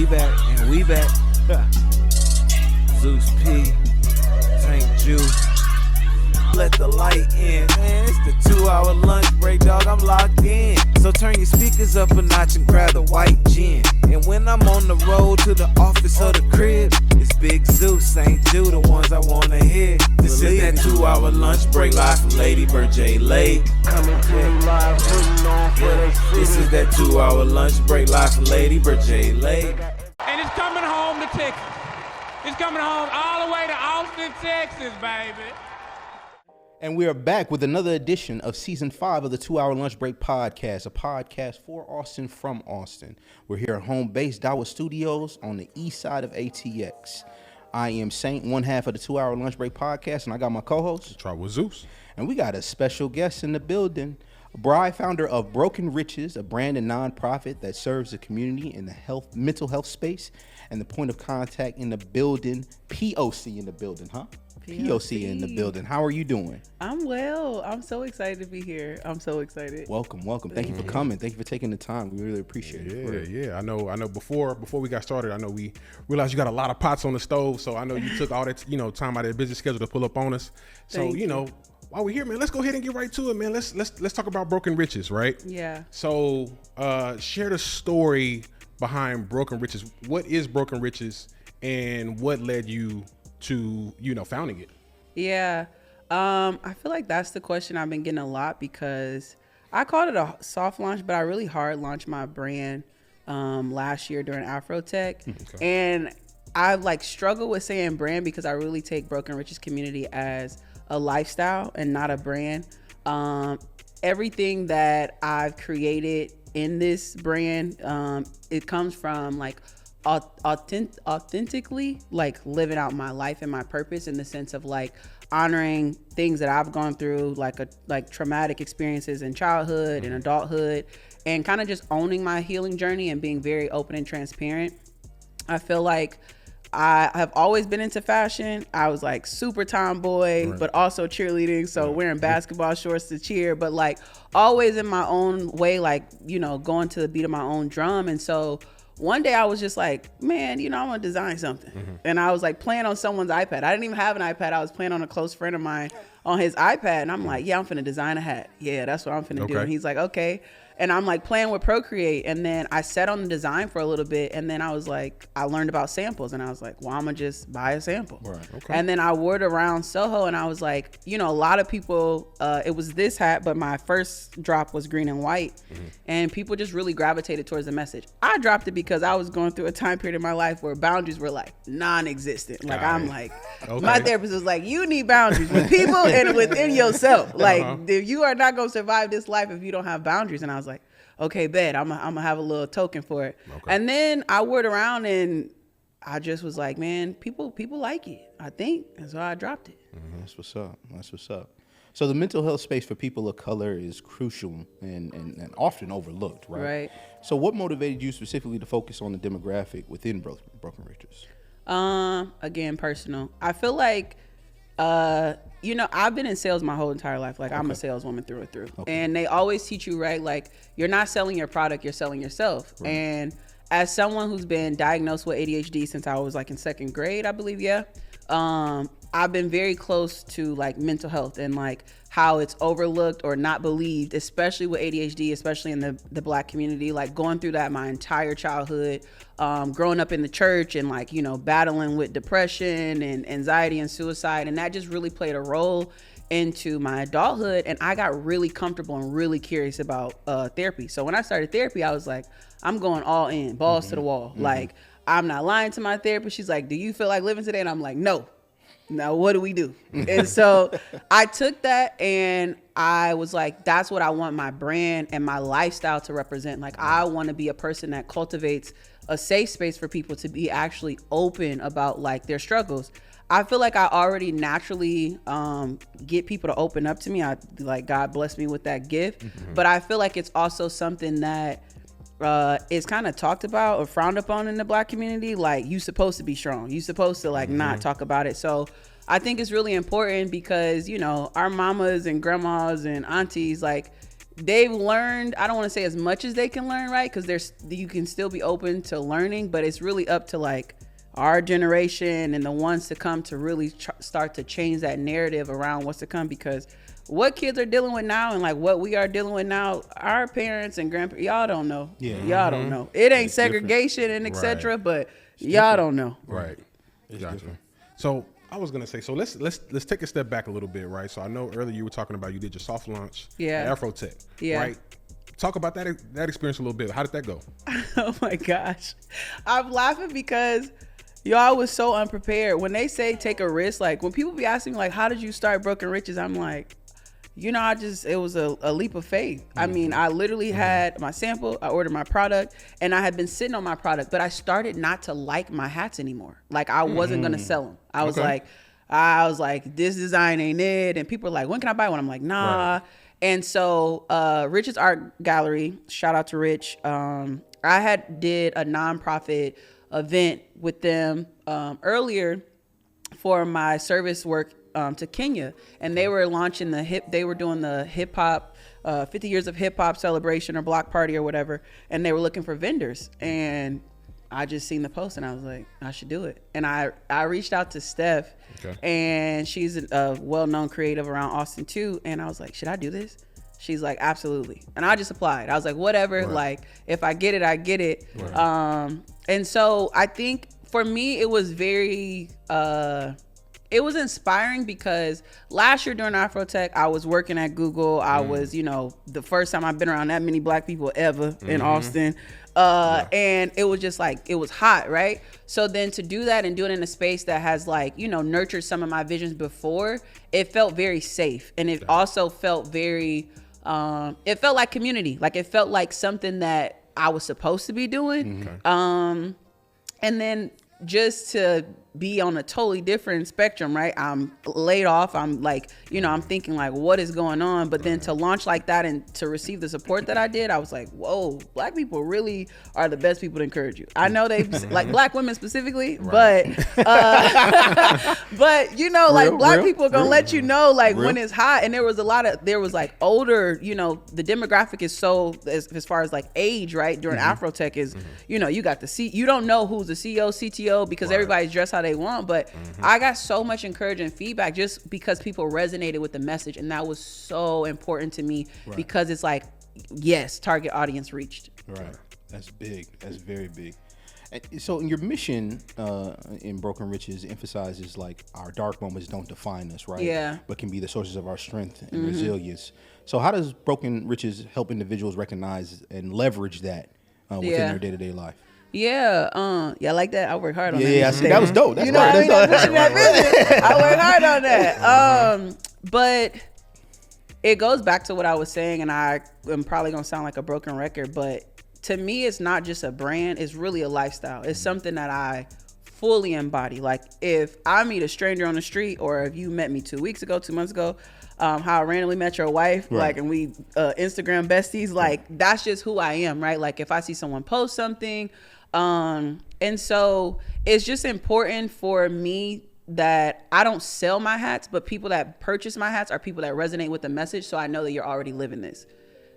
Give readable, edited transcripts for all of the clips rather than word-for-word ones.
back, and we back. Zeus P, Tank Jew. Let the light in, man. It's the 2-hour lunch break, dog. I'm locked in. So turn your speakers up a notch and grab the white gin. And when I'm on the road to the office or the crib, it's Big Zeus, Ain't Jew, the ones I wanna hear. This is that 2-hour lunch break live from Lady Bird J. Late. Coming to you live, This is that 2-hour lunch break live from Lady Bird J. Late. And it's coming home to Texas. It's coming home all the way to Austin, Texas, baby. And we are back with another edition of Season 5 of the 2-Hour Lunch Break Podcast, a podcast for Austin from Austin. We're here at home base Dawa Studios on the east side of ATX. I am Saint, one half of the 2-Hour Lunch Break Podcast, and I got my co-host. Try with Zeus. And we got a special guest in the building. Bri, founder of Broken Riches, a brand and nonprofit that serves the community in the mental health space, and the point of contact in the building, POC in the building, huh? POC in the building. How are you doing? I'm well. I'm so excited to be here. I'm so excited. Welcome. Thank you for coming. Thank you for taking the time. We really appreciate it. Yeah. I know. Before we got started, I know we realized you got a lot of pots on the stove. So I know you took all that time out of your busy schedule to pull up on us. So while we're here, man, let's go ahead and get right to it, man. Let's talk about Broken Riches, right? Yeah. So share the story behind Broken Riches. What is Broken Riches, and what led you to founding it? Yeah. I feel like that's the question I've been getting a lot, because I called it a soft launch, but I really hard launched my brand last year during Afrotech. Okay. And I struggle with saying brand, because I really take Broken Riches community as a lifestyle and not a brand. Everything that I've created in this brand, it comes from authentically living out my life and my purpose, in the sense of honoring things that I've gone through, like traumatic experiences in childhood and adulthood, and kind of just owning my healing journey and being very open and transparent. I feel like I have always been into fashion. I was super tomboy, right, but also cheerleading. So wearing basketball shorts to cheer, but always in my own way, going to the beat of my own drum. And so one day I was just man, I want to design something. And I was playing on someone's iPad. I didn't even have an iPad. I was playing on a close friend of mine on his iPad. And I'm yeah, I'm finna design a hat. Yeah, that's what I'm finna do. And he's okay. And I'm playing with Procreate. And then I sat on the design for a little bit. And then I was I learned about samples. And I was well, I'm going to just buy a sample. Right. Okay. And then I wore it around Soho. And I was a lot of people, it was this hat, but my first drop was green and white. And people just really gravitated towards the message. I dropped it because I was going through a time period in my life where boundaries were non-existent. My therapist was you need boundaries with people and within yourself. If you are not going to survive this life if you don't have boundaries. And I was okay, bet I'm gonna have a little token for it. Okay. And then I wore it around, and I just was man, people like it, I think. And so I dropped it. That's what's up. So the mental health space for people of color is crucial and often overlooked, right? Right. So what motivated you specifically to focus on the demographic within Broken Riches? Again, personal. I feel I've been in sales my whole entire life. I'm a saleswoman through and through. Okay. And they always teach you, right? You're not selling your product, you're selling yourself. Right. And as someone who's been diagnosed with ADHD since I was in second grade, I believe, I've been very close to mental health and how it's overlooked or not believed, especially with ADHD, especially in the Black community, going through that my entire childhood, growing up in the church and battling with depression and anxiety and suicide. And that just really played a role into my adulthood. And I got really comfortable and really curious about therapy. So when I started therapy, I was I'm going all in, balls to the wall. I'm not lying to my therapist. She's do you feel like living today? And I'm no. Now, what do we do? And so I took that and I was that's what I want my brand and my lifestyle to represent. I want to be a person that cultivates a safe space for people to be actually open about their struggles. I feel I already naturally get people to open up to me. God bless me with that gift. But I feel it's also something that is kind of talked about or frowned upon in the Black community. You supposed to be strong. You supposed to not talk about it. So I think it's really important because, our mamas and grandmas and aunties, they've learned, I don't want to say as much as they can learn, right? Because you can still be open to learning, but it's really up to like our generation and the ones to come to really start to change that narrative around what's to come. Because what kids are dealing with now and like what we are dealing with now, our parents and grandparents, y'all don't know. Yeah. Y'all don't know. It ain't segregation and etc. But y'all don't know. Right. Gotcha. So I was gonna say, so let's take a step back a little bit, right? So I know earlier you were talking about you did your soft launch at Afrotech, right? Talk about that experience a little bit. How did that go? Oh my gosh, I'm laughing because y'all was so unprepared. When they say take a risk, like when people be asking me like, how did you start Broken Riches? I'm like, you know, it was a leap of faith. I mean, I literally had my sample, I ordered my product, and I had been sitting on my product, but I started not to like my hats anymore. Like I wasn't gonna sell them. I was like, this design ain't it. And people are like, when can I buy one? I'm like, nah. Right. And so Rich's Art Gallery, shout out to Rich. I did a nonprofit event with them earlier for my service work to Kenya, and they were launching they were doing the hip hop 50 years of hip hop celebration or block party or whatever, and they were looking for vendors, and I just seen the post and I was like, I should do it. And I reached out to Steph, and she's a well-known creative around Austin too, and I was like, should I do this? She's like, absolutely. And I just applied. I was like, whatever, like if I get it, I get it. And so I think for me it was very it was inspiring because last year during Afrotech, I was working at Google. I was, you know, the first time I've been around that many black people ever in Austin. And it was just like, it was hot, right? So then to do that and do it in a space that has like, you know, nurtured some of my visions before, it felt very safe. And it also felt very, it felt like community. Like it felt like something that I was supposed to be doing. And then just to be on a totally different spectrum, right? I'm laid off. I'm like, you know, I'm thinking like, what is going on? But then to launch like that and to receive the support that I did, I was like, whoa, black people really are the best people to encourage you. I know they like black women specifically, but you know, like black people are gonna let you know like when it's hot. And there was like older, you know, the demographic is so as far as like age, right? During Afrotech is, you know, you got the you don't know who's the CEO, CTO because everybody's dressed how they want, but I got so much encouraging feedback just because people resonated with the message, and that was so important to me because it's like, yes, target audience reached. Right, that's big. That's very big. And so your mission in Broken Riches emphasizes like our dark moments don't define us, right? Yeah. But can be the sources of our strength and resilience. So how does Broken Riches help individuals recognize and leverage that within their day-to-day life? Yeah, I like that. I work hard on that. Yeah, that was dope. That's you know what I mean? I work hard on that. But it goes back to what I was saying, and I am probably gonna sound like a broken record, but to me, it's not just a brand. It's really a lifestyle. It's something that I fully embody. Like if I meet a stranger on the street, or if you met me 2 weeks ago, 2 months ago, how I randomly met your wife, like, and we Instagram besties, like that's just who I am, right? Like if I see someone post something, and so it's just important for me that I don't sell my hats, but people that purchase my hats are people that resonate with the message. So I know that you're already living this.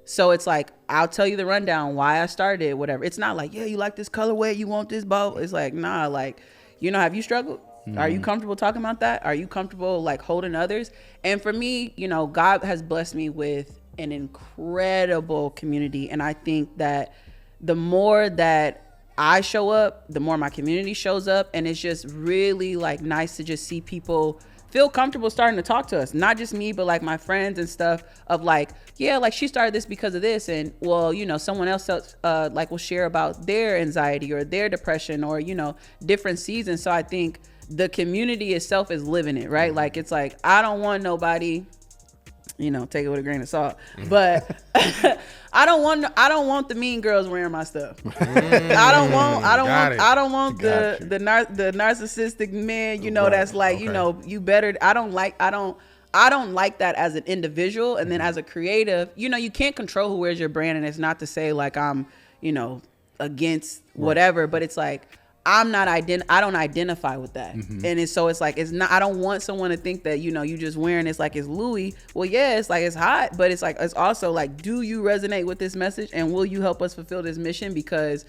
So it's like, I'll tell you the rundown, why I started, whatever. It's not like, yeah, you like this colorway, you want this bow. It's like, nah, like, you know, have you struggled? Are you comfortable talking about that? Are you comfortable like holding others? And for me, you know, God has blessed me with an incredible community. And I think that the more that I show up, the more my community shows up. And it's just really like nice to just see people feel comfortable starting to talk to us. Not just me, but like my friends and stuff of like, yeah, like she started this because of this. And well, you know, someone else like will share about their anxiety or their depression or, you know, different seasons. So I think the community itself is living it, right? Like, it's like, I don't want nobody, you know, take it with a grain of salt, but I don't want the mean girls wearing my stuff. I don't want the narcissistic men, you know, that's like, you know, you better, I don't like that as an individual. And then as a creative, you know, you can't control who wears your brand. And it's not to say like I'm, you know, against whatever, but it's like, I don't identify with that. And it's like, it's not, I don't want someone to think that, you know, you just wearing it's like it's Louis. Well, yeah, it's like, it's hot, but it's like, it's also like, do you resonate with this message, and will you help us fulfill this mission? Because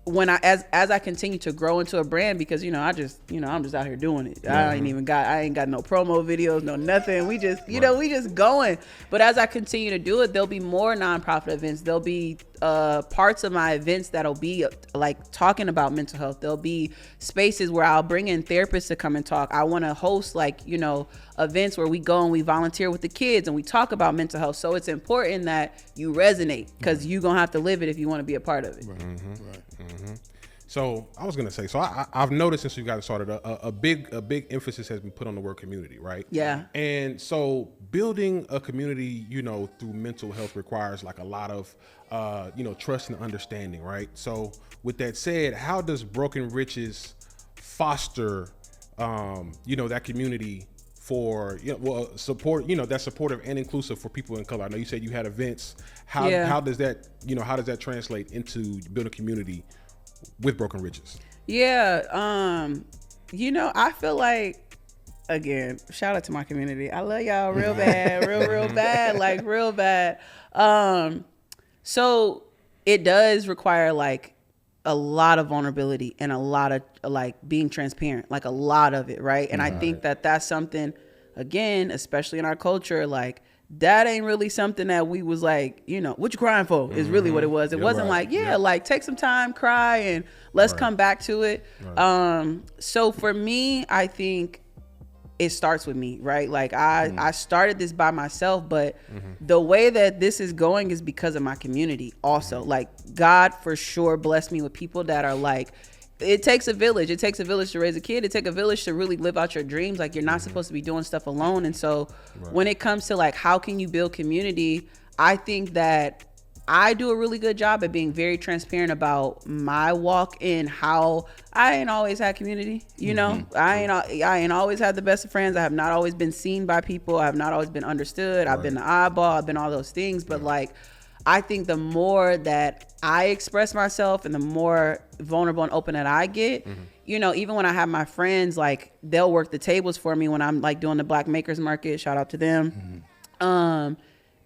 when as I continue to grow into a brand, because, you know, I'm just out here doing it. I ain't got no promo videos, no nothing. We just, you know, we just going. But as I continue to do it, there'll be more nonprofit events. There'll be parts of my events that'll be like talking about mental health. There'll be spaces where I'll bring in therapists to come and talk. I want to host, like, you know, events where we go and we volunteer with the kids and we talk about mental health. So it's important that you resonate, because you're gonna have to live it if you want to be a part of it. So I was gonna say, so I've noticed since you guys started, a big emphasis has been put on the word community, right? Yeah. And so building a community, you know, through mental health requires like a lot of, you know, trust and understanding, right? So with that said, how does Broken Riches foster, you know, that community for, you know, well, support, you know, that's supportive and inclusive for people in color? I know you said you had events. How does that, you know, how does that translate into building community with Broken Riches? Yeah, you know, I feel like, again, shout out to my community. I love y'all real bad, real bad, like real bad. So it does require like a lot of vulnerability and a lot of like being transparent, like a lot of it, right? And I think that that's something, again, especially in our culture, like that ain't really something that we was like, you know, what you crying for is really what it was. It wasn't like, like take some time, cry, and let's come back to it. So for me, I think it starts with me, right? Like I started this by myself, but the way that this is going is because of my community also. Like God for sure blessed me with people that are like, it takes a village. It takes a village to raise a kid. It takes a village to really live out your dreams. Like you're not supposed to be doing stuff alone. And so when it comes to like, how can you build community? I think that I do a really good job at being very transparent about my walk in how I ain't always had community. You know, I ain't always had the best of friends. I have not always been seen by people. I have not always been understood. I've been the oddball. I've been all those things. But like, I think the more that I express myself and the more vulnerable and open that I get, you know, even when I have my friends, like they'll work the tables for me when I'm like doing the Black Makers Market, shout out to them.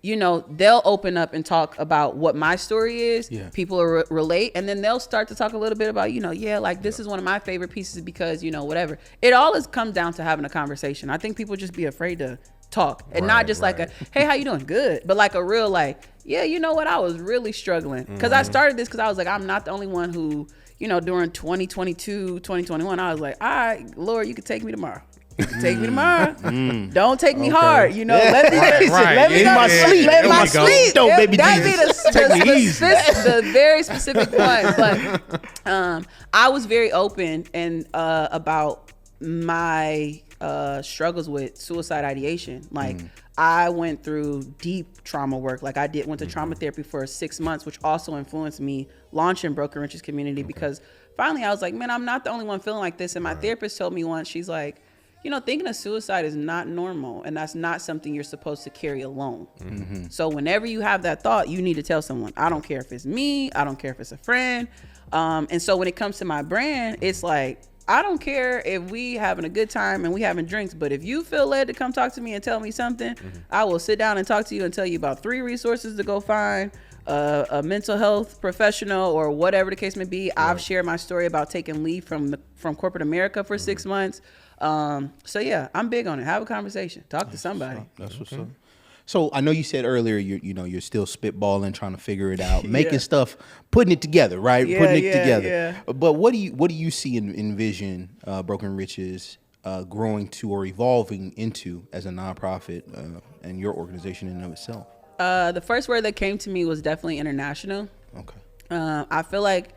You know, they'll open up and talk about what my story is. People relate, and then they'll start to talk a little bit about, you know, like this is one of my favorite pieces because, you know, whatever. It all comes down to having a conversation. I think people just be afraid to talk, and not just like a, hey, how you doing? Good. But like a real like, yeah, you know what? I was really struggling because I started this because I was like, I'm not the only one who, you know, during 2022, 2021, I was like, all right, Lord, you can take me tomorrow. You can take me tomorh. Don't take me hard, you know. Let me let me go sleep. Let my sleep. Don't baby Jesus. The very specific one. But I was very open and about my struggles with suicide ideation. Like I went through deep trauma work. Like I went to trauma therapy for 6 months, which also influenced me launching Broken Riches Community because finally I was like, man, I'm not the only one feeling like this. And my therapist told me once, she's like, you know, thinking of suicide is not normal, and that's not something you're supposed to carry alone. So whenever you have that thought, you need to tell someone. I don't care if it's me, I don't care if it's a friend. And so when it comes to my brand, it's like, I don't care if we having a good time and we having drinks, but if you feel led to come talk to me and tell me something, I will sit down and talk to you and tell you about 3 resources to go find, a mental health professional or whatever the case may be. I've shared my story about taking leave from corporate America for 6 months. So yeah, I'm big on it. Have a conversation. Talk to somebody. That's what's up. So I know you said earlier you're still spitballing, trying to figure it out, making stuff, putting it together, right? Putting it together. But what do you see and envision Broken Riches growing to or evolving into as a nonprofit and your organization in and of itself? The first word that came to me was definitely international. Okay. I feel like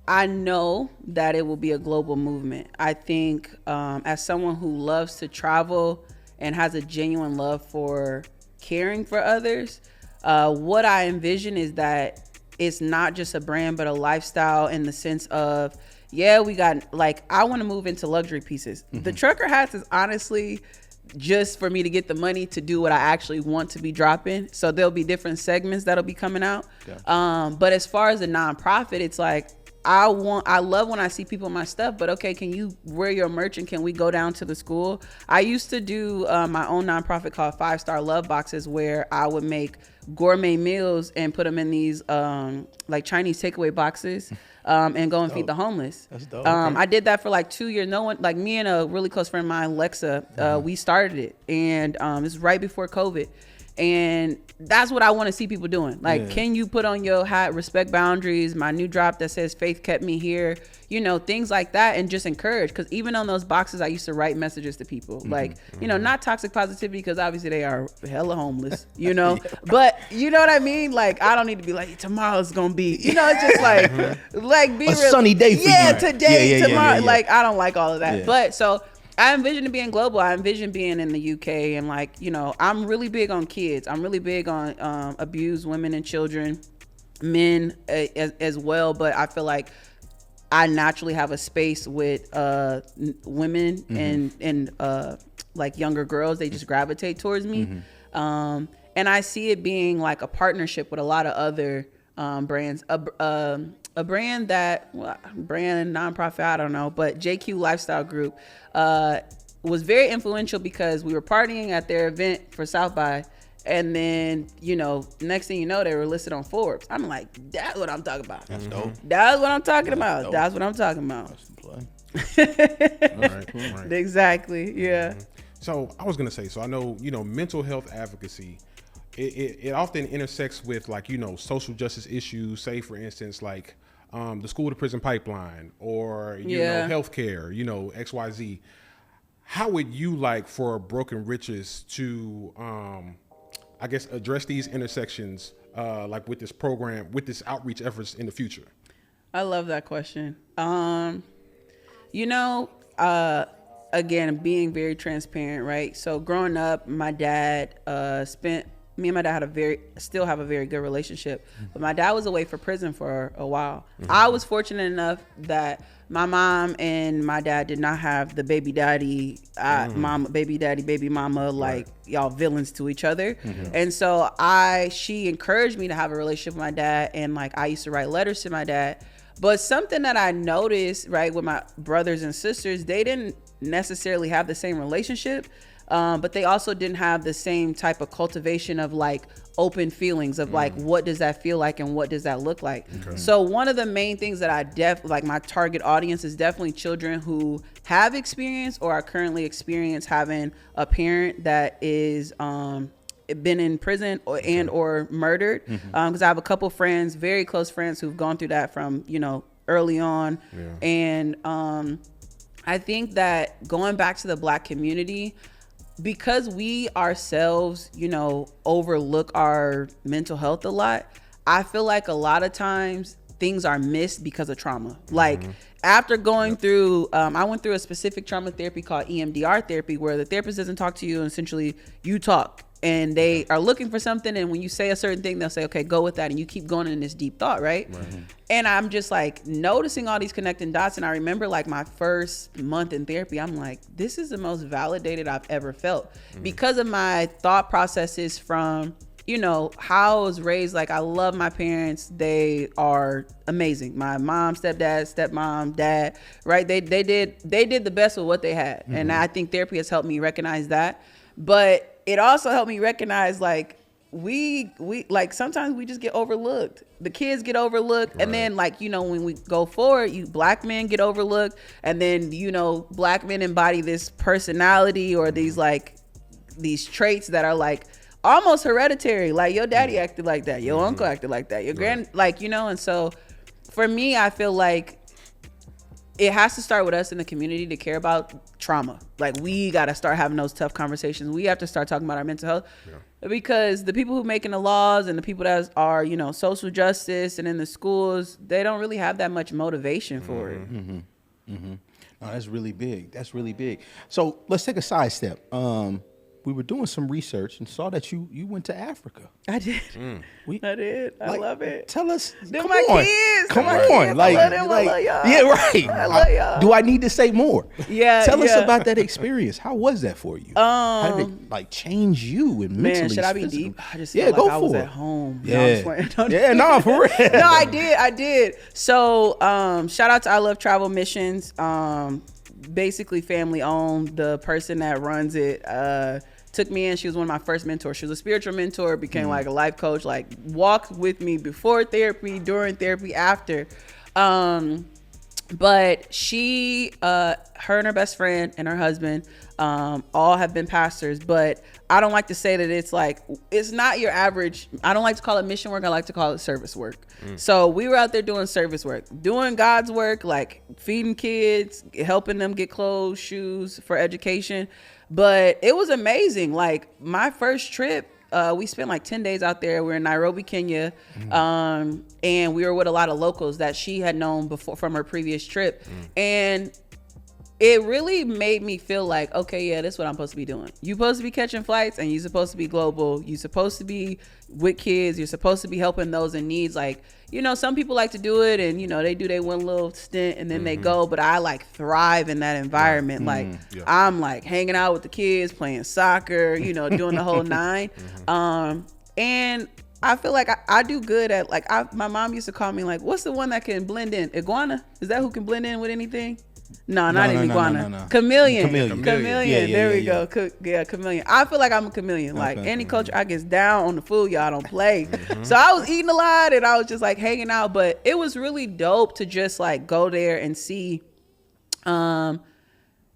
I know that it will be a global movement. I think as someone who loves to travel and has a genuine love for caring for others, what I envision is that it's not just a brand, but a lifestyle in the sense of, we got, like, I want to move into luxury pieces. The trucker hats is honestly just for me to get the money to do what I actually want to be dropping. So there'll be different segments that'll be coming out. But as far as a nonprofit, it's like, I love when I see people in my stuff, but okay, can you wear your merch and can we go down to the school? I used to do my own nonprofit called 5-Star Love Boxes, where I would make gourmet meals and put them in these like Chinese takeaway boxes and go and feed the homeless. That's dope. I did that for like 2 years. No one, like me and a really close friend of mine, Lexa, we started it, and it's right before COVID. And that's what I want to see people doing. Like, can you put on your hat, respect boundaries, my new drop that says faith kept me here, you know, things like that, and just encourage. Because even on those boxes, I used to write messages to people. Like, you know, not toxic positivity, because obviously they are hella homeless, you know. But you know what I mean? Like, I don't need to be like, tomorrow's going to be, you know, it's just like, like be a real. sunny day for you. Yeah, today, tomorrow. Yeah. Like, I don't like all of that. But so I envision it being global. I envision being in the UK, and like, you know, I'm really big on kids. I'm really big on abused women and children, men as well. But I feel like I naturally have a space with women and like younger girls. They just gravitate towards me. And I see it being like a partnership with a lot of other brands. A brand that, well, brand, nonprofit, I don't know, but JQ Lifestyle Group was very influential because we were partying at their event for South by, and then, you know, next thing you know, they were listed on Forbes. I'm like, that's what I'm talking about. That's dope. That's what I'm talking about. Dope. That's what I'm talking about. Right. Exactly. Yeah. So I was gonna say, so I know, you know, mental health advocacy, it often intersects with, like, you know, social justice issues. Say, for instance, like the school to prison pipeline, or you know, healthcare, you know, XYZ. How would you like for Broken Riches to, I guess, address these intersections, like with this program, with this outreach efforts in the future? I love that question. You know, again, being very transparent, right? So growing up, my dad me and my dad still have a very good relationship, but my dad was away for prison for a while. I was fortunate enough that my mom and my dad did not have the baby daddy, baby mama, like y'all villains to each other. And so she encouraged me to have a relationship with my dad, and like I used to write letters to my dad. But something that I noticed, right, with my brothers and sisters, they didn't necessarily have the same relationship. But they also didn't have the same type of cultivation of like open feelings of like, what does that feel like and what does that look like? So one of the main things that I like my target audience is definitely children who have experienced or are currently experiencing having a parent that is been in prison or murdered. Because I have a couple friends, very close friends, who've gone through that from, you know, early on. And I think that going back to the Black community, because we ourselves, you know, overlook our mental health a lot, I feel like a lot of times things are missed because of trauma. Like after going through, I went through a specific trauma therapy called EMDR therapy, where the therapist doesn't talk to you, and essentially you talk. And they are looking for something, and when you say a certain thing, they'll say, okay, go with that, and you keep going in this deep thought, right? And I'm just like noticing all these connecting dots, and I remember like my first month in therapy, I'm like, this is the most validated I've ever felt because of my thought processes from, you know, how I was raised. Like, I love my parents. They are amazing. My mom, stepdad, stepmom, dad, right? They did the best with what they had. And I think therapy has helped me recognize that. But it also helped me recognize, like, we like sometimes we just get overlooked. The kids get overlooked, and then, like, you know, when we go forward, Black men get overlooked, and then, you know, Black men embody this personality or these traits that are like almost hereditary. Like, your daddy acted like that, your uncle acted like that, your grand, like, you know. And so for me, I feel like it has to start with us in the community to care about trauma. Like, we got to start having those tough conversations. We have to start talking about our mental health, because the people who making the laws and the people that are, you know, social justice and in the schools, they don't really have that much motivation for it. No, that's really big. That's really big. So let's take a sidestep. we were doing some research and saw that you went to Africa. I did. I did. I love it. Tell us. They're Come my on. kids. Come They're my on. kids. Like, I love them. I love y'all. yeah, right. I love y'all. Do I need to say more? Yeah. Tell us about that experience. How was that for you? How did it like change you and mentally? Man, should I be physically? deep? I just felt go like I was for at it. home. Yeah. No, For real. no, I did. So, shout out to I Love Travel Missions. Basically family owned. The person that runs it took me in. She was one of my first mentors. She was a spiritual mentor, became like a life coach, like walked with me before therapy, during therapy, after. But she, her and her best friend and her husband, all have been pastors, but I don't like to say that it's not your average. I don't like to call it mission work. I like to call it service work. So we were out there doing service work, doing God's work, like feeding kids, helping them get clothes, shoes for education. But it was amazing. Like my first trip, we spent like 10 days out there. We were in Nairobi, Kenya. And we were with a lot of locals that she had known before from her previous trip. And it really made me feel like, okay, yeah, this is what I'm supposed to be doing. You're supposed to be catching flights and you're supposed to be global. You're supposed to be with kids. You're supposed to be helping those in needs. Like, you know, some people like to do it and, you know, they do their one little stint and then they go. But I like thrive in that environment. Like I'm like hanging out with the kids, playing soccer, you know, doing the whole nine. And I feel like I do good at like, my mom used to call me like, what's the one that can blend in? Iguana? Is that who can blend in with anything? No, not an iguana. No. Chameleon. Yeah, there we go. Chameleon. I feel like I'm a chameleon. Like any culture, I get down on the food, y'all don't play. So I was eating a lot and I was just like hanging out. But it was really dope to just like go there and see,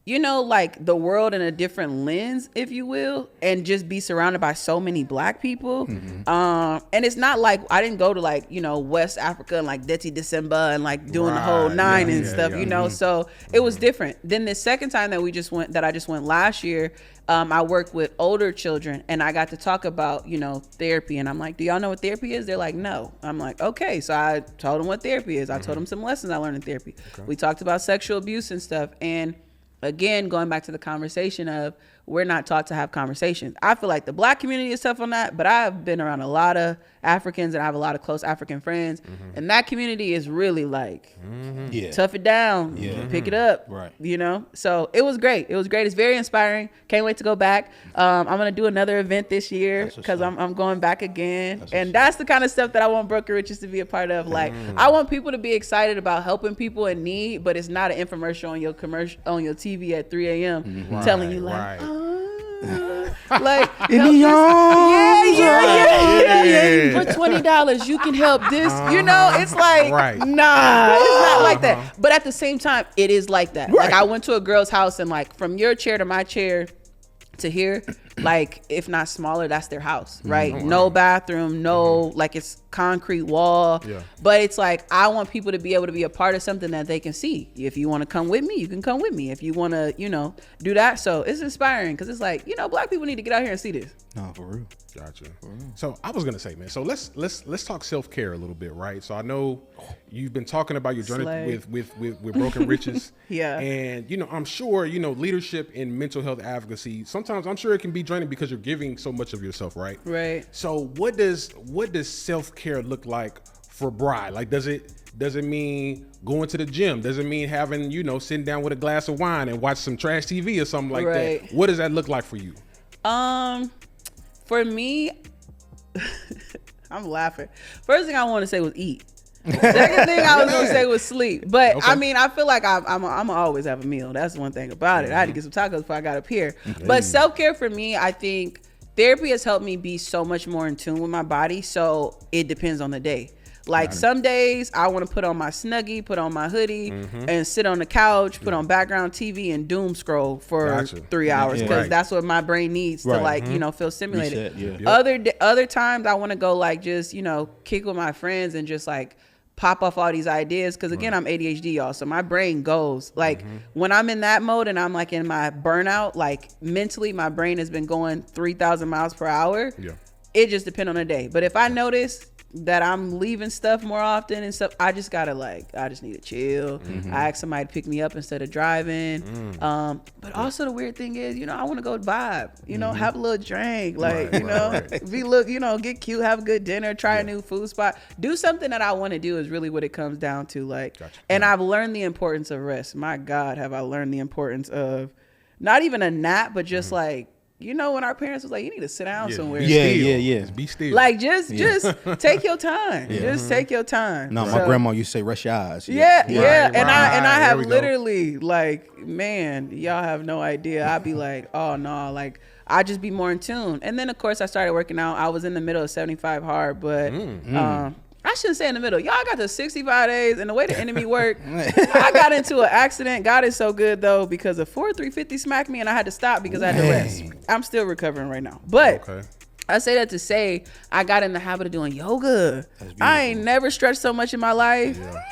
you know, like the world in a different lens, if you will, and just be surrounded by so many Black people. And it's not like I didn't go to like, you know, West Africa and like Deti December and like doing the whole nine and stuff, you know. So it was different. Then the second time that I just went last year, I worked with older children and I got to talk about, you know, therapy. And I'm like, do y'all know what therapy is? They're like, no. I'm like, okay. So I told them what therapy is. I told them some lessons I learned in therapy. We talked about sexual abuse and stuff. And again, going back to the conversation of we're not taught to have conversations. I feel like the Black community is tough on that, but I've been around a lot of Africans and I have a lot of close African friends. And that community is really like, tough it down, pick it up, you know? So it was great. It was great. It's very inspiring. Can't wait to go back. I'm going to do another event this year because I'm going back again. That's the kind of stuff that I want Broker Riches to be a part of. Like, I want people to be excited about helping people in need, but it's not an infomercial on your TV at 3 a.m. telling you like, like in the arms. For $20 you can help this. You know, it's like nah, it's not like that. But at the same time, it is like that. Like I went to a girl's house and like from your chair to my chair to here, like if not smaller, that's their house, right? No bathroom, no like it's concrete wall. But it's like I want people to be able to be a part of something that they can see. If you want to come with me, you can come with me. If you want to, you know, do that. So it's inspiring because it's like, you know, Black people need to get out here and see this. No, for real. Gotcha. So I was gonna say, man. So let's talk self-care a little bit, right? So I know you've been talking about your journey with Broken Riches. And you know, I'm sure you know leadership in mental health advocacy. Sometimes I'm sure it can be draining because you're giving so much of yourself, right? Right. So what does self-care look like for Bri? Like, does it mean going to the gym? Does it mean having, you know, sitting down with a glass of wine and watch some trash TV or something like that? What does that look like for you? For me, I'm laughing. First thing I want to say was eat. Second thing I was going to say was sleep. But I mean, I feel like I'm always have a meal. That's one thing about it. I had to get some tacos before I got up here. But self-care for me, I think therapy has helped me be so much more in tune with my body. So it depends on the day. Like some days I want to put on my Snuggie, put on my hoodie and sit on the couch, put on background TV and doom scroll for 3 hours because that's what my brain needs to like, you know, feel stimulated. Other times I want to go like just, you know, kick with my friends and just like pop off all these ideas because again, I'm ADHD, y'all. So my brain goes like when I'm in that mode and I'm like in my burnout, like mentally my brain has been going 3,000 miles per hour. It just depends on the day. But if I notice that I'm leaving stuff more often and stuff, I just need to chill. I ask somebody to pick me up instead of driving. But also the weird thing is, I want to go vibe, have a little drink, get cute, have a good dinner, try a new food spot, do something that I want to do is really what it comes down to. And I've learned the importance of rest. My God, have I learned the importance of not even a nap, but just when our parents was like, you need to sit down somewhere. Yeah. Just be still. Just take your time. Just take your time. No, my grandma used to say, rest your eyes. Yeah. Right, And I have there we go. literally man, y'all have no idea. I'd be like, oh no, I just be more in tune. And then of course I started working out. I was in the middle of 75 hard, but I shouldn't say in the middle. Y'all got the 65 days, and the way the enemy worked, I got into an accident. God is so good, though, because a 350 smacked me, and I had to stop because I had to rest. I'm still recovering right now. But I say that to say I got in the habit of doing yoga. I ain't never stretched so much in my life. Yeah.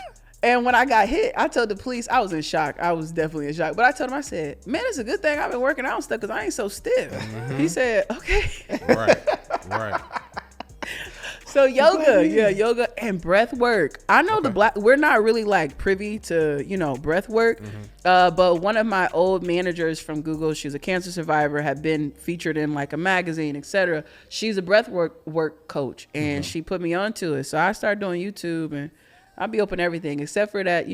And when I got hit, I told the police, I was in shock. I was definitely in shock. But I told him, I said, man, it's a good thing I've been working out and stuff because I ain't so stiff. He said, okay. Right. So yoga and breath work. I know we're not really privy to, breath work. But one of my old managers from Google, she's a cancer survivor, had been featured in a magazine, etc. She's a breath work coach and she put me onto it. So I started doing YouTube and I'll be open to everything except for that,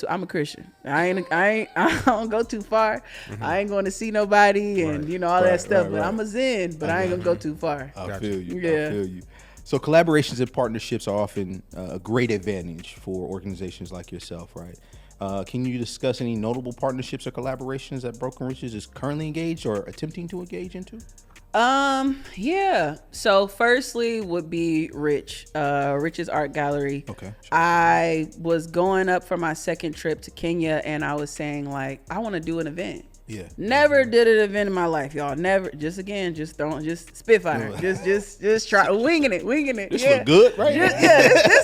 I'm a Christian. I don't go too far. I ain't going to see nobody and, all that stuff. But I'm a Zen, but I ain't going to go too far. I feel you. So collaborations and partnerships are often a great advantage for organizations like yourself, right? Can you discuss any notable partnerships or collaborations that Broken Riches is currently engaged or attempting to engage into? Yeah. So firstly would be Rich's Art Gallery. Okay. Sure. I was going up for my second trip to Kenya and I was saying I want to do an event. Yeah. Never did an event in my life, y'all. Never. Just spitfire. Just try winging it. This look good, right?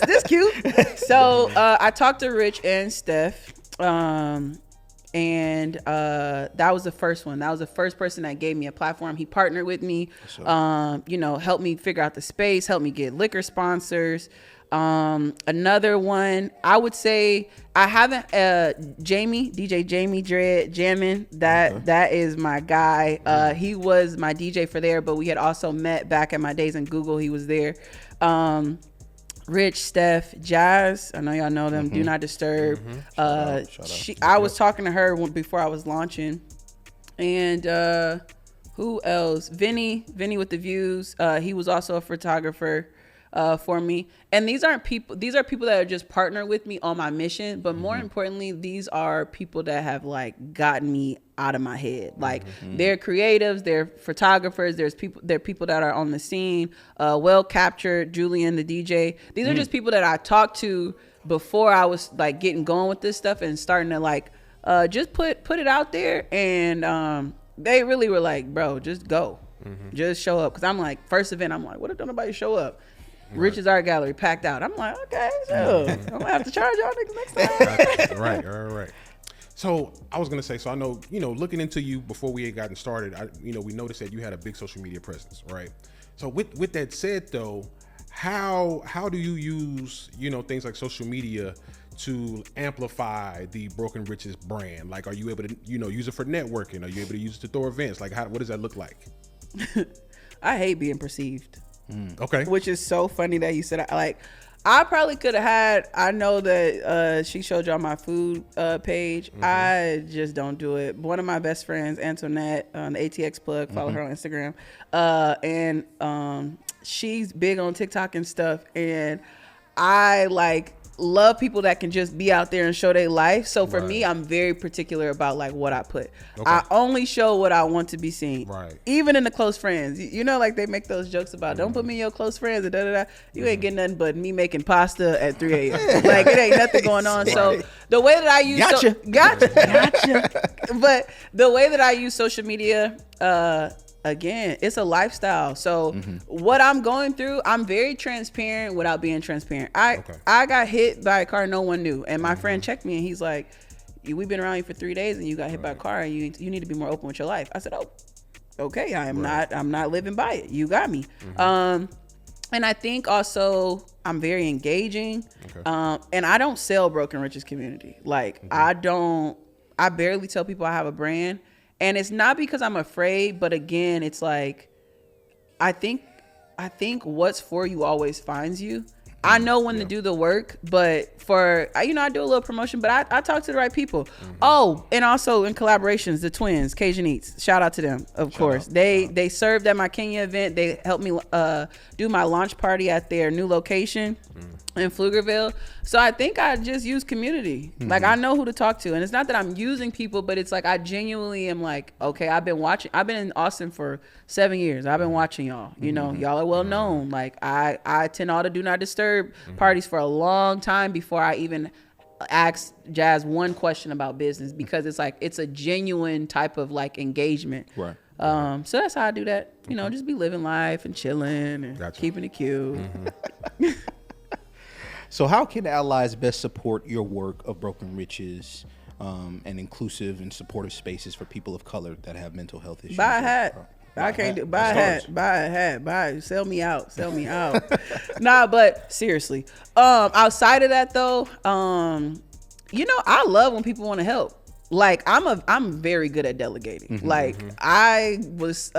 This cute. So I talked to Rich and Steph, and that was the first one. That was the first person that gave me a platform. He partnered with me, helped me figure out the space, helped me get liquor sponsors. Another one, I would say I haven't, DJ Jamie Dredd jamming. That is my guy. He was my DJ for there, but we had also met back at my days in Google. He was there. Rich, Steph, Jazz. I know y'all know them. Do Not Disturb. Shout out. I was talking to her before I was launching. And, who else? Vinny with the Views. He was also a photographer. For me. And these are people that are just partner with me on my mission, but more importantly, these are people that have gotten me out of my head. They're creatives, they're photographers, they're people that are on the scene, Well Captured, Julian the DJ. These are just people that I talked to before I was getting going with this stuff and starting to just put it out there, and they really were bro, just go. Just show up. Cause I'm first event, I'm what if nobody show up? Rich's Art Gallery packed out. I'm okay, so I'm gonna have to charge y'all niggas next time. Right. So I was gonna say, so I know, looking into you before we had gotten started, we noticed that you had a big social media presence, right? So with that said though, how do you use, things like social media to amplify the Broken Riches brand? Are you able to, use it for networking? Are you able to use it to throw events? What does that look like? I hate being perceived. Okay. Which is so funny that you said I probably could have had. I know that she showed y'all my food page. I just don't do it. One of my best friends, Antoinette, the ATX plug, follow her on Instagram, and she's big on TikTok and stuff. And I love people that can just be out there and show their life. So for me, I'm very particular about what I put. Okay. I only show what I want to be seen. Right. Even in the close friends. They make those jokes about don't put me in your close friends and da-da-da. You ain't getting nothing but me making pasta at 3 a.m. It ain't nothing going on. Right. So the way that I use gotcha. But the way that I use social media, again, it's a lifestyle. So what I'm going through, I'm very transparent without being transparent. I got hit by a car no one knew. And my friend checked me and he's like, we've been around you for 3 days and you got hit by a car and you need to be more open with your life. I said, oh, okay, I'm not living by it. You got me. And I think also I'm very engaging. Okay. And I don't sell Broken Riches community. Like I barely tell people I have a brand. And it's not because I'm afraid, but again, it's like, I think what's for you always finds you. I know when to do the work, but I do a little promotion, but I talk to the right people. Oh, and also in collaborations, the twins, Cajun Eats, shout out to them, of course. They served at my Kenya event. They helped me do my launch party at their new location in Pflugerville. So I think I just use community. Like I know who to talk to. And it's not that I'm using people, but it's like I genuinely am like, okay, I've been in Austin for 7 years. I've been watching y'all. You know, y'all are well known. Like I attend all the Do Not Disturb parties for a long time before I even ask Jazz one question about business, because it's like it's a genuine type of like engagement. Right. So that's how I do that. You know, just be living life and chilling and keeping it cute. So how can allies best support your work of Broken Riches and inclusive and supportive spaces for people of color that have mental health issues? Buy a hat. I can't do buy a hat. Sell me out. Nah, but seriously. Outside of that though, I love when people want to help. Like I'm very good at delegating. Like I was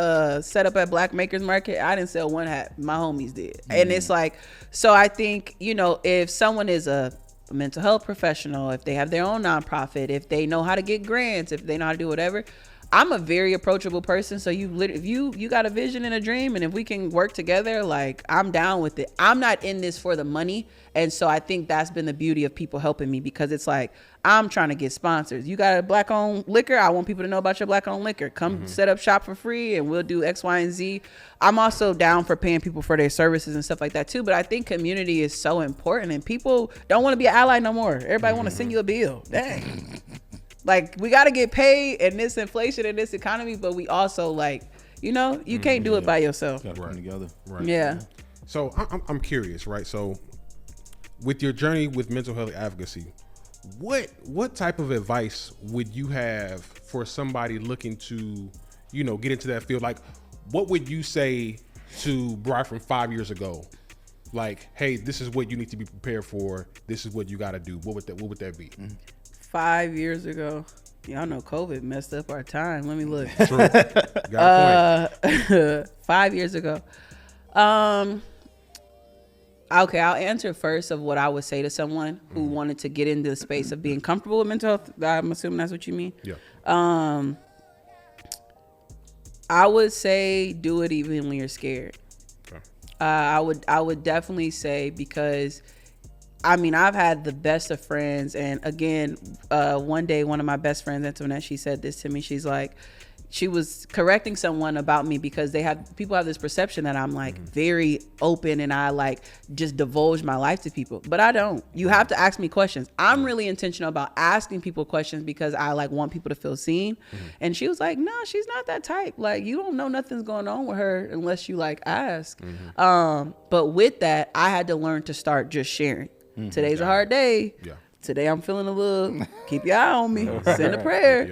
set up at Black Makers Market. I didn't sell one hat. My homies did. And it's like, so I think, if someone is a mental health professional, if they have their own nonprofit, if they know how to get grants, if they know how to do whatever, I'm a very approachable person. So if you got a vision and a dream, and if we can work together, like I'm down with it. I'm not in this for the money. And so I think that's been the beauty of people helping me, because it's like, I'm trying to get sponsors. You got a black owned liquor. I want people to know about your black owned liquor. Come set up shop for free and we'll do X, Y, and Z. I'm also down for paying people for their services and stuff like that too. But I think community is so important, and people don't want to be an ally no more. Everybody want to send you a bill. Dang. Like, we got to get paid in this inflation and this economy, but we also like, you can't do it by yourself. Got to come together. Right. Yeah. So I'm curious, right? So with your journey with mental health advocacy, what type of advice would you have for somebody looking to, get into that field? Like, what would you say to Bri from 5 years ago? Like, hey, this is what you need to be prepared for. This is what you got to do. What would that be? 5 years ago, y'all know COVID messed up our time. Let me look. True. Got a point. 5 years ago. Okay, I'll answer first of what I would say to someone who wanted to get into the space of being comfortable with mental health. I'm assuming that's what you mean. Yeah. I would say do it even when you're scared. Okay. I would definitely say, because I've had the best of friends, and again, one day one of my best friends, Antoinette, she said this to me. She's like, she was correcting someone about me, because people have this perception that I'm like very open and I like just divulge my life to people, but I don't. You have to ask me questions. I'm really intentional about asking people questions, because I like want people to feel seen. And she was like, no, she's not that type. Like, you don't know nothing's going on with her unless you like ask. But with that, I had to learn to start just sharing. Today's a hard day. Yeah. Today I'm feeling a little, keep your eye on me, send a prayer,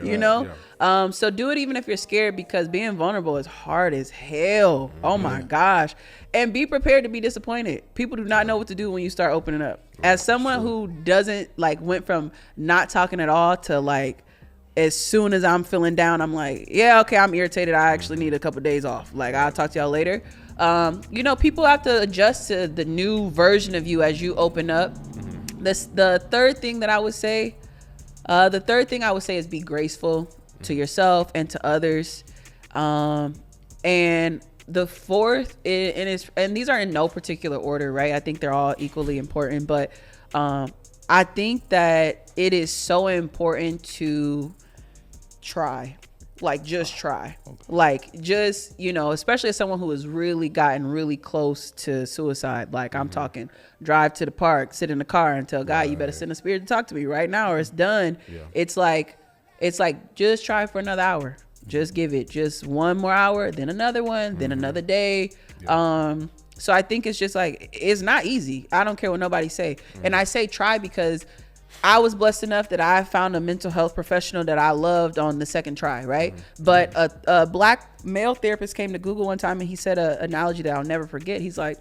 So do it even if you're scared, because being vulnerable is hard as hell. Oh my gosh. And be prepared to be disappointed. People do not know what to do when you start opening up. As someone who doesn't went from not talking at all to like, as soon as I'm feeling down, I'm like, yeah, okay, I'm irritated. I actually need a couple of days off. Like, I'll talk to y'all later. People have to adjust to the new version of you as you open up. The third thing I would say is be graceful to yourself and to others. And the fourth, and these are in no particular order, right? I think they're all equally important, but I think that it is so important to try. Like, just try. Like, just, especially as someone who has really gotten really close to suicide. Like, I'm talking drive to the park, sit in the car and tell God, you better send a spirit to talk to me right now or it's done. Yeah. It's like, just try for another hour. Just give it just one more hour, then another one, then another day. Yeah. So I think it's just like, it's not easy. I don't care what nobody say. And I say try because I was blessed enough that I found a mental health professional that I loved on the second try, right? But a black male therapist came to Google one time and he said an analogy that I'll never forget. He's like,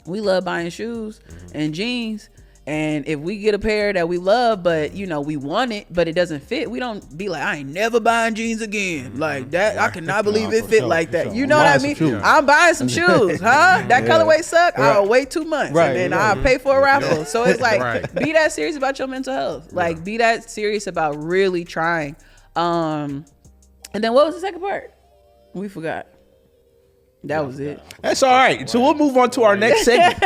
We love buying shoes and jeans. And if we get a pair that we love, but you know, we want it, but it doesn't fit, we don't be like, I ain't never buying jeans again. Like that, I cannot believe it fit like that. You know what I mean? I'm buying some shoes, huh? That colorway suck. I'll wait 2 months and then I'll pay for a raffle. So it's like, be that serious about your mental health. Like, be that serious about really trying. And then what was the second part? We forgot. That was it. That's all right. So we'll move on to our next segment.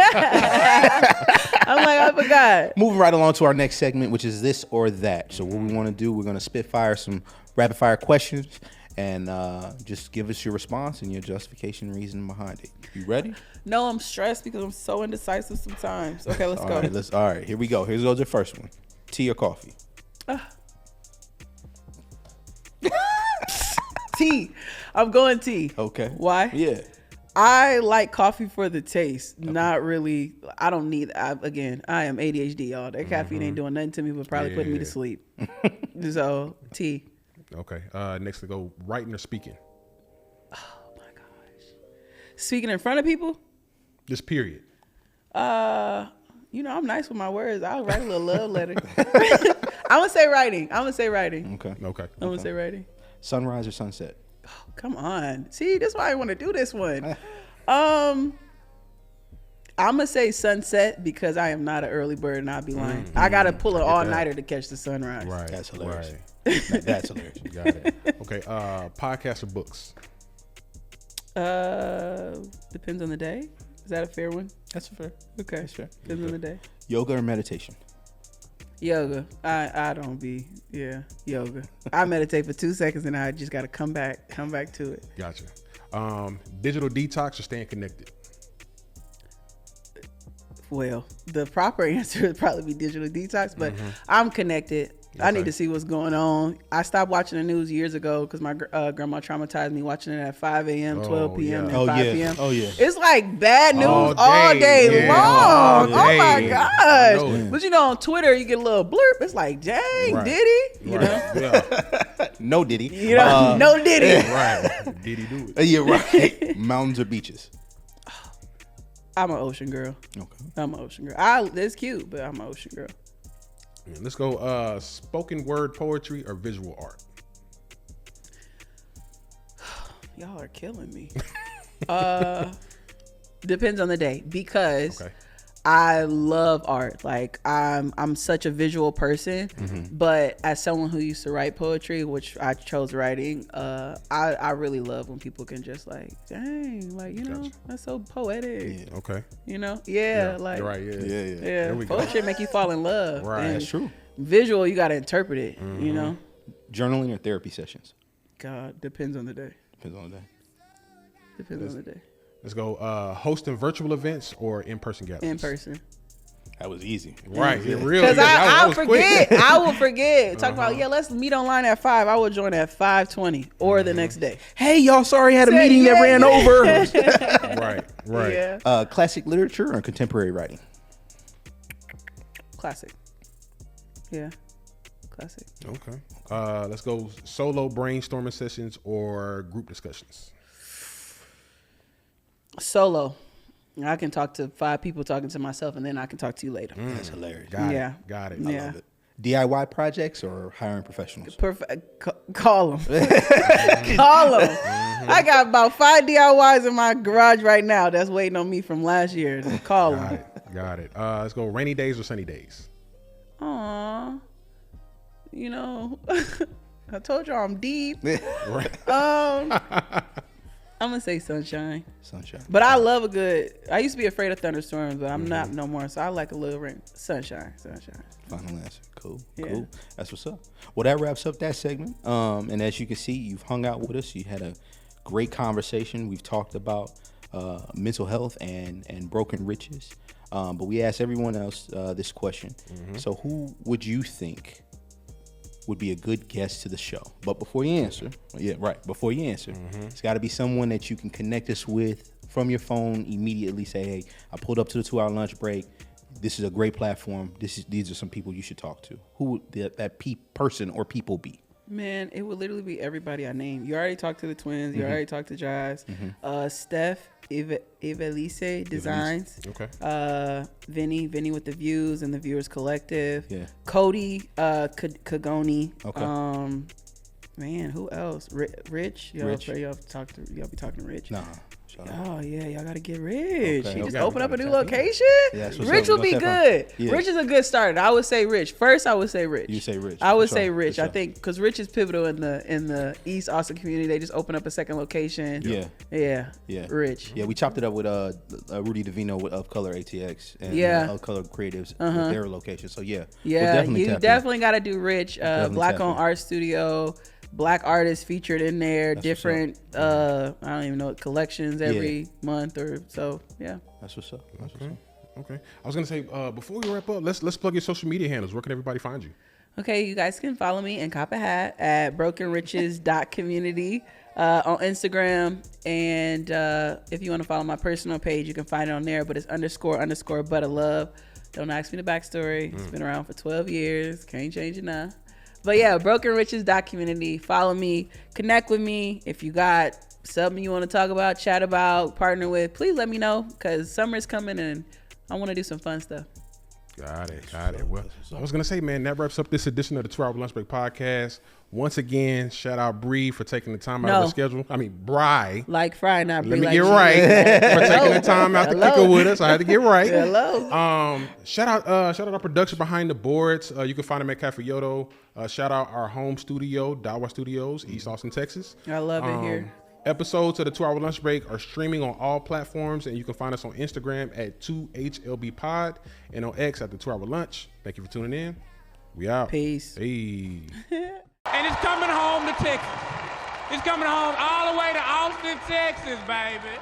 I'm like, I forgot. Moving right along to our next segment, which is this or that. So what we want to do, we're going to spitfire some rapid fire questions and just give us your response and your justification reason behind it. You ready? No, I'm stressed because I'm so indecisive sometimes. Okay, let's go. All right, here we go. Here goes the first one. Tea or coffee? Tea. I'm going tea. Okay. Why? Yeah. I like coffee for the taste. Not really. I don't need. I am ADHD, y'all. That caffeine ain't doing nothing to me, but probably putting me to sleep. So tea. Okay. Next to go, writing or speaking? Oh my gosh. Speaking in front of people? Just period. You know, I'm nice with my words. I'll write a little love letter. I'm gonna say writing. Okay. I'm gonna say writing. Sunrise or sunset? Oh, come on. See, this is why I want to do this one. I'm gonna say sunset because I am not an early bird and I'll be lying. I gotta pull an all-nighter to catch the sunrise. Right. That's hilarious. Right. That's hilarious. You got it. Okay. Podcasts or books? Depends on the day. Is that a fair one? That's fair. Okay. That's fair. Depends on the day. Yoga or meditation? Yoga. Yoga. I meditate for 2 seconds and I just got to come back to it. Gotcha. Digital detox or staying connected? Well, the proper answer would probably be digital detox, but I'm connected. Okay. I need to see what's going on. I stopped watching the news years ago because my grandma traumatized me watching it at 5 a.m., 12 p.m., and 5 p.m. Oh, yeah. It's like bad news all day long. Oh, my gosh. But, you know, on Twitter, you get a little blurb. It's like, dang, did he? You know? Yeah. No did he. You know, no did he. Right. Did he do it? Yeah, right. Mountains or beaches? I'm an ocean girl. Okay. I'm an ocean girl. It's cute, but I'm an ocean girl. Let's go spoken word poetry or visual art. Y'all are killing me. Depends on the day because I love art. Like I'm such a visual person, but as someone who used to write poetry, which I chose writing, I really love when people can just like, dang, like, you know, that's so poetic. Yeah. Okay. You know? Like you're right. Yeah. Poetry make you fall in love. Right. And That's true. Visual, you got to interpret it, you know? Journaling or therapy sessions? God, depends on the day. Depends on the day. Depends on the day. Let's go hosting virtual events or in-person gatherings. In person. That was easy. Right. Yeah. It really Because I'll forget. Quick. I will forget. Talk about, let's meet online at 5. I will join at 5:20 or the next day. Hey, y'all, sorry I had a meeting that ran over. Right. Yeah. Classic literature or contemporary writing? Classic. Yeah. Classic. Okay. Let's go solo brainstorming sessions or group discussions. Solo. I can talk to 5 people talking to myself, and then I can talk to you later. That's hilarious. Got Yeah. it. Got it. I love it. DIY projects or hiring professionals? Call them. Call them. I got about 5 DIYs in my garage right now that's waiting on me from last year. Call them. Got it. Let's go rainy days or sunny days. Aw. You know, I told y'all I'm deep. I'm going to say sunshine. Sunshine. But I love a good, I used to be afraid of thunderstorms, but I'm not no more. So I like a little rain. Sunshine. Final answer. Cool. Yeah. Cool. That's what's up. Well, that wraps up that segment. And as you can see, you've hung out with us. You had a great conversation. We've talked about mental health and broken riches. But we asked everyone else this question. So who would you think would be a good guest to the show? But before you answer, it's got to be someone that you can connect us with from your phone immediately. Say, hey, I pulled up to the 2-hour lunch break. This is a great platform. These are some people you should talk to. Who would that person or people be? Man, it would literally be everybody I named. You already talked to the twins. You already talked to Jazz. Steph, Evelise Designs. Okay. Vinny with the Views and the Viewers Collective. Yeah. Cody, Kagoni. Okay. Man, who else? Rich. Y'all Rich. y'all be talking to Rich. Nah. Oh yeah, y'all gotta get Rich. Okay, He just okay. opened up a new location. Yeah, that's what's Rich up. will be We're gonna good. tap on- yeah. Rich is a good starter. I would say Rich. First, I would say Rich. You say Rich. I would For say sure, Rich. for I sure. think because Rich is pivotal in the East Austin community. They just opened up a second location. Yeah. Rich. Yeah, we chopped it up with Rudy Davino with Of Color ATX and Of Color Creatives with their location. So yeah, we'll definitely you tap in. definitely got to do Rich. Definitely Black tap Owned in. Art Studio. Black artists featured in there. That's Different. I don't even know collections every month or so. Yeah. That's what's up. That's what's up. Okay. I was gonna say before we wrap up, let's plug your social media handles. Where can everybody find you? Okay, you guys can follow me and cop a hat at brokenriches.community on Instagram. And if you want to follow my personal page, you can find it on there, but it's __ but of love. Don't ask me the backstory. It's been around for 12 years. Can't change it now. But yeah, brokenriches.community. Follow me, connect with me. If you got something you want to talk about, chat about, partner with, please let me know, because summer's coming and I want to do some fun stuff. Got it. Well, I was gonna say, man, that wraps up this edition of the 2 Hour Lunch Break podcast. Once again, shout out Bree for taking the time out of her schedule. I mean, Bri. Like Fry, not Bree. Let me like get G. right for taking the time out to kick it with us. I had to get right. Hello. Shout out our production behind the boards. You can find them at Cafe Yodo. Shout out our home studio, Dawa Studios, East Austin, Texas. I love it here. Episodes of the 2 Hour Lunch Break are streaming on all platforms, and you can find us on Instagram at 2HLBpod and on X at the 2 Hour Lunch. Thank you for tuning in. We out. Peace. Hey. And it's coming home to Texas. It's coming home all the way to Austin, Texas, baby.